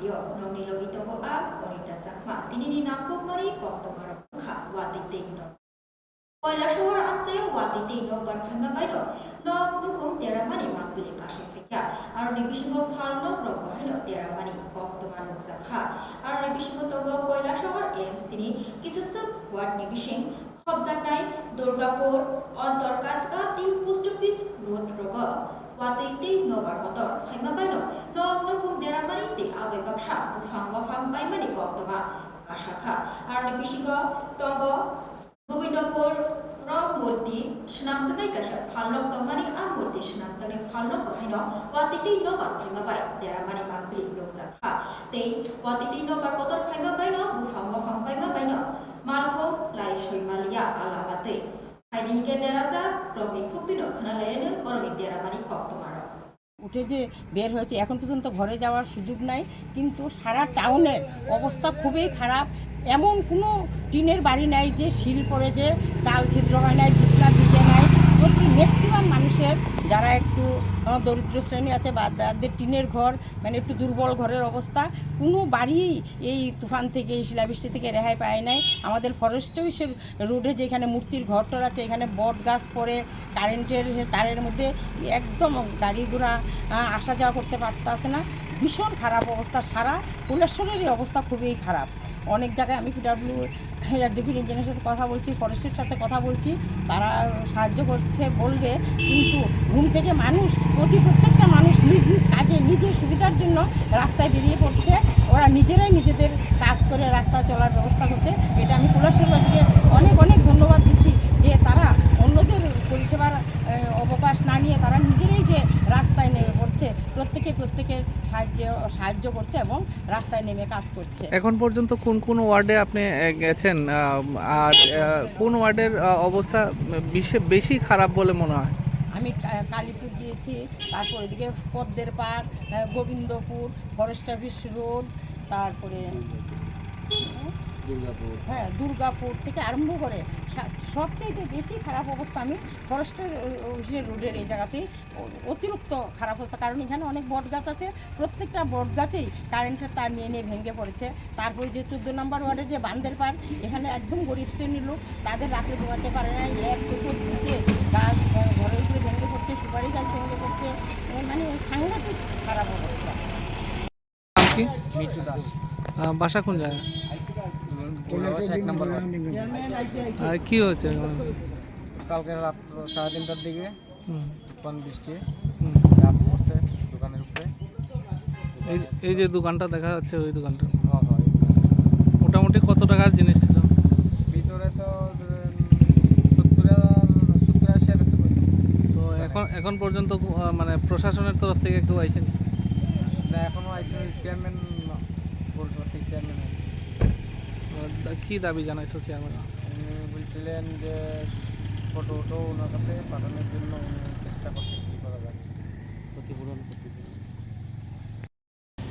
pio nong ni logi tongo ag orita chakma tinini nangko mari kokto marok kha wati teino Koila shahar amsayo wati teino bar phama baino nok nukhong teramani mangpili kashe phekya aroni bishingo phalno grok bahino teramani kokto marok zakha aroni bishingo tongo koila shahar AMC ni kisasuk ward ni bishing khobjaknai Durgapur ontor kachka 3 post office road roga Wati no barkotor phama baino nok nukhong teramani te abe baksha bufang wafang baimani koktoma kashakha aroni bishingo tongo Gobindapur Rob Murti Shnamsanai Kasha Falnok Tomani and Murti Shnamsanai Falnok Bahino Watiti no bar Pima by Deramani Magli Lokzakha they Watiti no barkotor Pima Bino Bufang Wafang Bima Bino Malko Lai Shoimalia Alamate Hiding Gederaza Robi Kutino Kanalene or Deramani Koktomaro উঠে যে বের হয়েছে এখন পর্যন্ত ঘরে যাওয়ার সুযোগ নাই কিন্তু সারা টাউনের অবস্থা খুবই খারাপ এমন কোনো টিনের বাড়ি নাই যে শিল পড়ে যে চাল ছিদ্র হয় নাই বিছনা ভিজে নাই প্রতি ম্যাক্সিমাম মানুষের যারা একটু দরিদ্র শ্রেণী আছে বা যাদের টিনের ঘর মানে একটু দুর্বল ঘরের অবস্থা কোনো বাড়ি এই তুফান থেকে এই শিলাবৃষ্টি থেকে রেহাই পায় নাই আমাদের ফরেস্ট অফিসের রোডে যেখানে মূর্তির ঘরটর আছে এখানে বট গাছ পড়ে কারেন্টের তারের মধ্যে একদম গাড়ি ঘোড়া আসা যাওয়া করতে পারতেছে না ভীষণ খারাপ অবস্থা সারা ফুলেশ্বরেরই অবস্থা খুবই খারাপ অনেক জায়গায় আমি পিডব্লিউ এক্সিকিউটিভ ইঞ্জিনিয়ারের সাথে কথা বলছি ফরেস্টের সাথে কথা বলছি তারা সাহায্য করছে বলবে কিন্তু ঘুম থেকে মানুষ প্রত্যেকটা মানুষ নিজ নিজ কাজে নিজের সুবিধার জন্য রাস্তায় বেরিয়ে পড়ছে ওরা নিজেরাই নিজেদের কাজ করে রাস্তা চলার ব্যবস্থা করছে এটা আমি ফুলেশ্বরবাসীকে অনেক অনেক ধন্যবাদ দিচ্ছি যে তারা অন্যদের পরিষেবার অবকাশ না নিয়ে তারা নিজেরাই যে রাস্তায় নেমে পড়ছে প্রত্যেকের সাহায্য করছে এবং রাস্তায় নেমে কাজ করছে এখন পর্যন্ত কোন কোন ওয়ার্ডে আপনি গেছেন আর কোন ওয়ার্ডের অবস্থা বেশি খারাপ বলে মনে হয় আমি কালীপুর গিয়েছি তারপর এদিকে পদ্মের পাড় গোবিন্দপুর ফরেস্ট অফিস রোড তারপরে হ্যাঁ দুর্গাপুর থেকে আরম্ভ করে সবথেকে বেশি খারাপ অবস্থা আমি ফরেস্টের রোডের এই জায়গাতেই অতিরিক্ত খারাপ অবস্থা কারণ এখানে অনেক বট গাছ আছে প্রত্যেকটা বট গাছেই কারেন্টের তার নিয়ে ভেঙে পড়েছে তারপরে যে 14 নম্বর ওয়ার্ডের যে বান্দের পাড় এখানে একদম গরিব শ্রেণীর লোক তাদের রাতে ঘুমাতে পারে না এক দুটো নিচে গাছ ঘরের উপরে ভেঙে পড়ছে সুপারি গাছ ভেঙে পড়ছে মানে সাংঘাতিক খারাপ অবস্থা বাসা কোন জায়গায় কি হয়েছে কালকে রাত 3:30টার দিকে তুফান বৃষ্টি গাছ পড়ছে দোকানের উপরে এই যে দোকানটা দেখা যাচ্ছে ওই দোকানটা মোটামুটি কত টাকার জিনিস ছিল ভিতরে তো 70-80 তো এখন পর্যন্ত মানে প্রশাসনের তরফ থেকে কেউ আইসেন না এখনো আইসে চেয়ারম্যান পৌরসভা থেকে চেয়ারম্যান কি দাবি জানাইছো চেয়ারম্যান উনি বলছিলেন যে ফটো ওনার কাছে পাঠানোর জন্য উনি চেষ্টা করছেন কী করা যায় ক্ষতিপূরণ করতে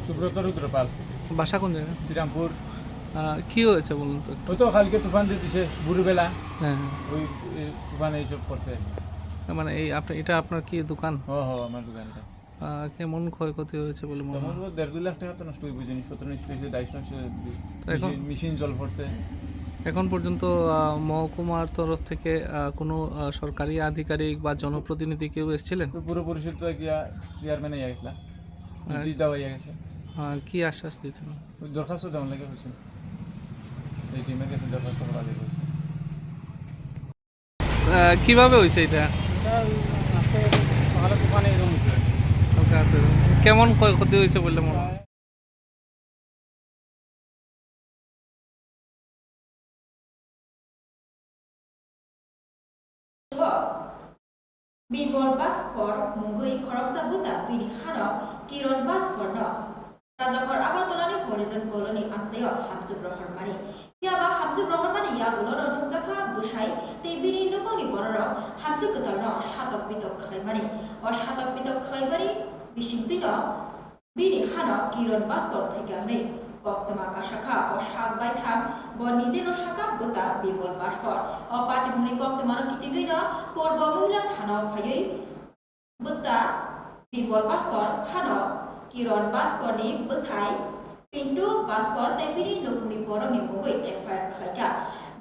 সুব্রত রুদ্রপাল বাসা কোন জায়গায় শ্রীরামপুর কি হয়েছে বলুন তো ওই তো কালকে তুফান দিয়েছে ভোরবেলা হ্যাঁ ওই তুফান এইসব করতে মানে এই এটা আপনার কি দোকান আমার দোকানটা কেমন ক্ষয়ক্ষতি হয়েছে বলে মনে হয় 1.5-2 লাখ টাকা তো নষ্ট হয়ে জিনিসপত্র নষ্ট হয়েছে দায়িত্ব নষ্ট মেশিন জল পড়ছে এখন পর্যন্ত মহকুমার তরফ থেকে কোনো সরকারি আধিকারিক বা জনপ্রতিনিধি কেউ এসেছিলেন তো পুরো পরিষদ তো চেয়ারম্যানে গেছিলাম দেওয়া গেছে কি আশ্বাস দিয়েছেন দরখাস্ত দেওয়ার লাগে হয়েছে এই টিমের কাছে দরখাস্ত করা যাবে কিভাবে হয়েছে এটা সকালে তুফানে এরকম কেমন ক্ষয়ক্ষতি হয়েছে বলে মনে হয় Bimol Baspor Mungui Koroksa Buta Bini Hanok Kiron Baspor no Rajakor Agartolani Horizon Colony Amsayo Hamsu Grohormani Yaba Hamsu Grohormani Yaguloro Nukzaka Bushai Te Bini Nuponi Borok Hamsu Kutalno Shatok Bitok Klaimani or Shatok Bitok Klaimani Bishintino Bini Hanok Kiron Baspor Tekane Koktama Kashaka or Shak by Tang Bonizino Shaka Buta Bimol Baspor or Patimuni Koktamano Kitigino Porbo Muhila Tano Faye Buta Bimol Baspor Hanok Kiron Baspor ni Busai Pintu paspor te bini nukuni borong ni mugui FIR khalaka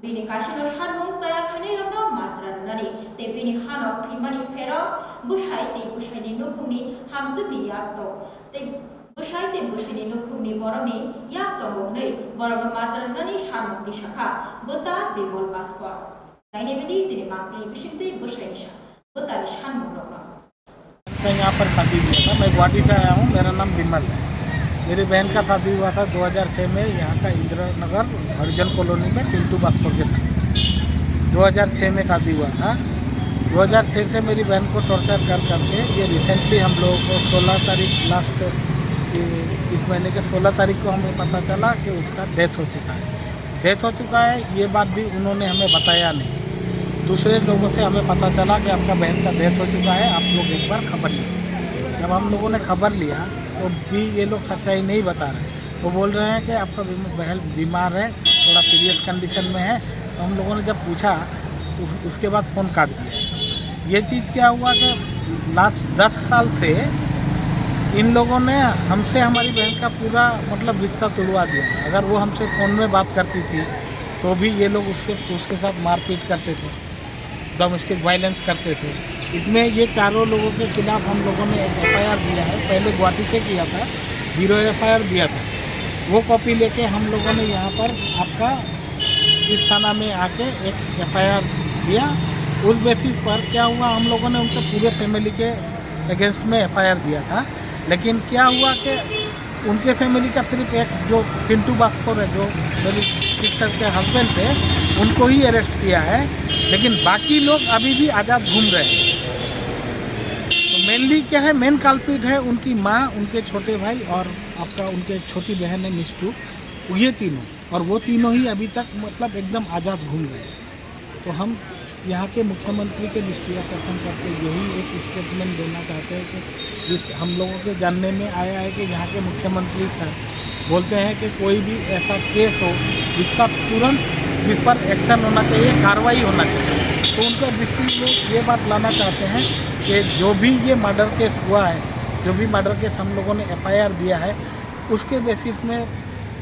bini kasino shanmung caya khani rokno masra runani te bini hanok thimani fero bushai te bushai ni nukuni hamzuni yak to te bushai ni nukuni borong ni yak to gohnei borong no masra runani shanmung ti shakha buta bimol paspor laine bini jini mangli bishinte bushai ni sha buta ni shanmung rokno मैं यहाँ पर शादी हुआ था। मैं गुवाहाटी से आया हूँ। मेरा नाम विमल है। मेरी बहन का शादी हुआ था 2006 में यहाँ का इंदिरा नगर हरिजन कॉलोनी में पिंटू पासपोर्ट के साथ 2006 में शादी हुआ था। 2006 से मेरी बहन को टॉर्चर कर करके ये रिसेंटली हम लोगों को 16 तारीख लास्ट इस महीने के 16 तारीख को हमें पता चला कि उसका डेथ हो चुका है। डेथ हो चुका है ये बात भी उन्होंने हमें बताया नहीं। दूसरे लोगों से हमें पता चला कि आपका बहन का डेथ हो चुका है, आप लोग एक बार खबर लीजिए। जब हम लोगों ने खबर लिया तो भी ये लोग सच्चाई नहीं बता रहे। वो बोल रहे हैं कि आपका बहन बीमार है, थोड़ा सीरियस कंडीशन में है। तो हम लोगों ने जब पूछा उसके बाद फ़ोन काट दिया। ये चीज़ क्या हुआ कि लास्ट 10 साल से इन लोगों ने हमसे हमारी बहन का पूरा मतलब रिश्ता तोड़वा दिया। अगर वो हमसे फ़ोन में बात करती थी तो भी ये लोग उसके साथ मारपीट करते थे, डोमेस्टिक वायलेंस करते थे। इसमें ये चारों लोगों के खिलाफ हम लोगों ने एक FIR दिया है। पहले गुवाहाटी से किया था, 0 FIR दिया था। वो कॉपी लेके हम लोगों ने यहाँ पर आपका इस थाना में आके एक FIR दिया। उस बेसिस पर क्या हुआ, हम लोगों ने उनके पूरे फैमिली के अगेंस्ट में FIR दिया था। लेकिन क्या हुआ कि उनके फैमिली का सिर्फ एक जो पिंटू पासपोर्ट है, जो मेरी सिस्टर के हस्बैंड थे, उनको ही अरेस्ट किया है। लेकिन बाकी लोग अभी भी आज़ाद घूम रहे हैं। तो मेनली क्या है, मेन कल्प्रिट है उनकी माँ, उनके छोटे भाई और आपका उनके छोटी बहन है मिस्टू, ये तीनों। और वो तीनों ही अभी तक मतलब एकदम आज़ाद घूम रहे हैं। तो हम यहाँ के मुख्यमंत्री के दृष्टिगोचर करके यही एक स्टेटमेंट देना चाहते हैं कि जिस हम लोगों के जानने में आया है कि यहाँ के मुख्यमंत्री सर बोलते हैं कि कोई भी ऐसा केस हो जिसका तुरंत जिस पर एक्शन होना चाहिए, कार्रवाई होना चाहिए। तो उनके दृष्टि में ये बात लाना चाहते हैं कि जो भी ये मर्डर केस हुआ है, जो भी मर्डर केस हम लोगों ने FIR दिया है, उसके बेसिस में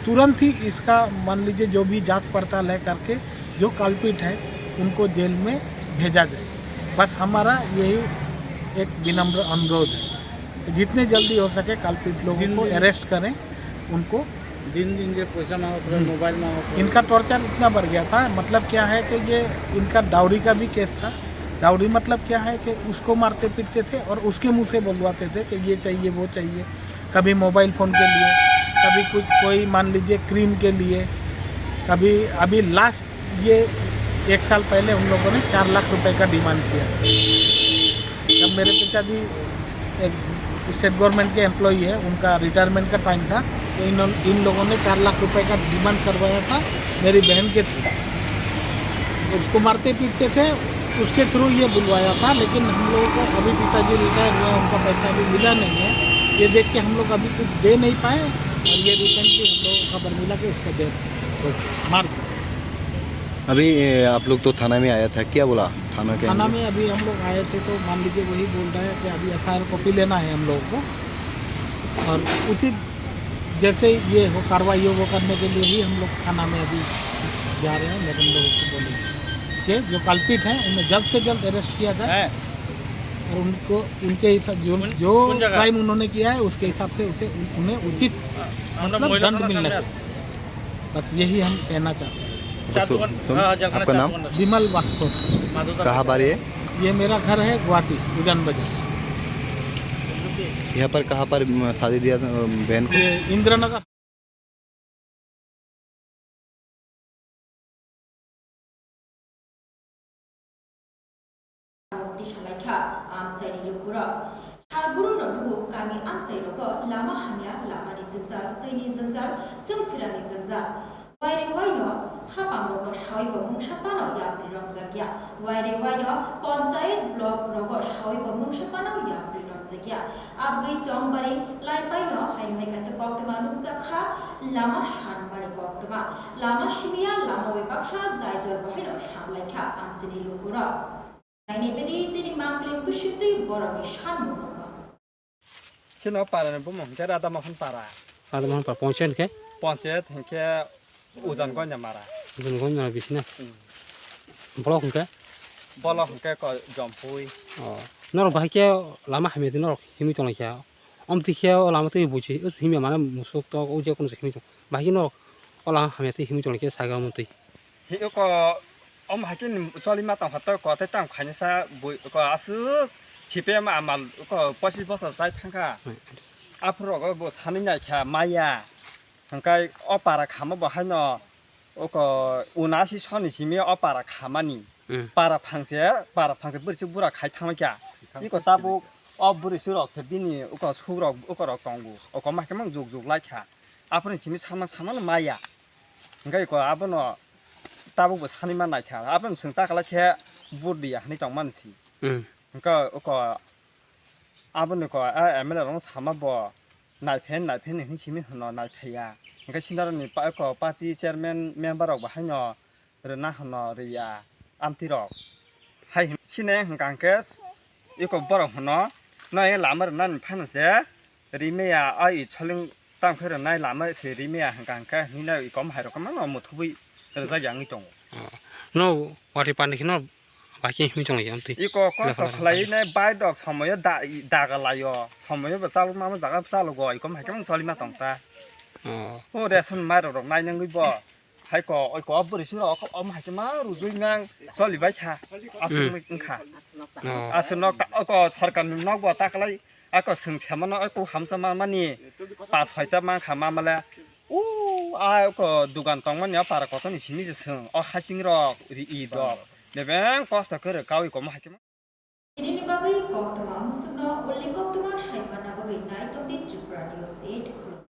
तुरंत ही इसका मान लीजिए जो भी जांच पड़ताल है करके जो कल्प्रिट है उनको जेल में भेजा जाए। बस हमारा यही एक विनम्र अनुरोध है, जितने जल्दी हो सके कल्प्रिट लोगों को अरेस्ट करें। उनको दिन दिन जो पैसा मांगो, मोबाइल मांगो, इनका टॉर्चर इतना बढ़ गया था। मतलब क्या है कि ये इनका डाउरी का भी केस था। डाउरी मतलब क्या है कि उसको मारते पीटते थे और उसके मुंह से बोलवाते थे कि ये चाहिए वो चाहिए। कभी मोबाइल फ़ोन के लिए, कभी कुछ कोई मान लीजिए क्रीम के लिए, कभी अभी लास्ट ये 1 साल पहले उन लोगों ने 4 लाख रुपए का डिमांड किया। जब मेरे पिताजी एक स्टेट गवर्नमेंट के एम्प्लॉई है, उनका रिटायरमेंट का टाइम था, तो इन लोगों ने 4 लाख रुपए का डिमांड करवाया था मेरी बहन के थ्रू। उसको मारते पीटते थे, उसके थ्रू ये बुलवाया था। लेकिन हम लोगों को अभी पिताजी रिटायर हुआ, उनका पैसा अभी मिला नहीं है। ये देख के हम लोग अभी कुछ दे नहीं पाए। और ये रिसेंटली हम लोगों को खबर मिला कि उसका डेथ मार दिया। अभी आप लोग तो थाना में आया था, क्या बोला थाना में? अभी हम लोग आए थे तो मान लीजिए वही बोल रहे हैं कि अभी FIR कॉपी लेना है हम लोगों को, और उचित जैसे ये हो कार्रवाई हो वो करने के लिए ही हम लोग थाना में अभी जा रहे हैं। मैडम लोगों को बोलेंगे कि जो कल्प्रिट हैं उन्हें जल्द से जल्द अरेस्ट किया जाए और उनको उनके हिसाब जो क्राइम उन्होंने किया है उसके हिसाब से उन्हें उचित मतलब दंड मिलना चाहिए। बस यही हम कहना चाहते हैं। आपका नाम? विमल वास्को। कहाँ पर है? ये मेरा घर है गुवाहाटी उजान बाजार। यहाँ पर कहाँ पर शादी दिया था बहन को? Indira Nagar. kami amsai rogo lama hamya lama ni singjal tei ni singjal jeng fira ni singjal waire waino hapang rogo shawai bo mungshapano yapri romjakya waire waino panchayat block rogo shawai bo mungshapano yapri romjakya abgai jongbari laipaino hainhai kaise koktama nukjakha lama shanbari koktama lama shimiya lama webaksa jaijor bahaino samlaikha amchini lukura naini bedi jini mangling kushiti boroni shanmu Chứ nó para này bố mỏng cái ra tao mà không para. ada mana pak ponchen ke panchayat হেঁকে ওজন গঞ্জা মারা gun gun na bisina blok ke ball হেঁকে Jampui oh nor bahai ke lama hami tu nor himi tong kya om ti kya lama tu buji us himi mana musuk to o je kono himi tong bahai nor ola hami tu himi tong ke saga mo tu เฮ้ยก็อมหากินซอลิมาต้องหัดตัวก็ได้ตั้งขันซะบุยก็อาซื้อชีเปียมาก็ปอชิปอสใจทั้งค่ะอาพรก็บ่ทันนี่แค่มายาทั้งกายอปาระขามาบ่ให้เนาะก็อุนาสิชอนนี่สิมีอปาระขามานี่ปาระพังเสียบ่สิบุระขายทั้งแก่นี่ก็ตาบุอบริสุทธิ์เสบินี่ก็สู้รอกก็รอกองกูก็มาแค่มันจุกไล่ค่ะอาพรนี่สิมีซ้ำมายาทั้งกายก็อาบ่เนาะ ताबुबो सानिमान नायखा आबन सोंता खालाखे Bhutia नि तंग मानसिก็ आबन को MLA रंग सामा बो नायफेन नि सिमि हनो नायफेया ओंका सिनारनि को party chairman member रक बाहायनो रना हनो रिया आमति रक हाय सिने हंगांके इको बर हनो नाय लामर नान फानसे रिमेया आइ छलिं तांफेर नाय लामा से रिमेया हंगांके हिना इकम हायरक मा मथुबि रजा यांgi dong no wari pan ki no bahai himi tong ya tu iko ko khlai ne bai dok samoy da ga layo samoy ba sal ma jaga sal go iko ma kemang soli ma tong ta o de son ma rok nai nang bo hai ko oi ko buri su ro om ha ma ru jui ngang soli bai cha asu mi kha asu no ko sarkar no bo ta klai ako sung chama no ko hamsa ma mani pa soi ta ma kha ma malaก็ดูกันตรงมันเนี่ยปาระก็ต้องชิมิจะซึ่งhasil rok ri dok debeng cost ke kawi ko ma hakim ini ni bagai kok tama musukno oleh kok tama saipana bagai nai tong di Tripura News 8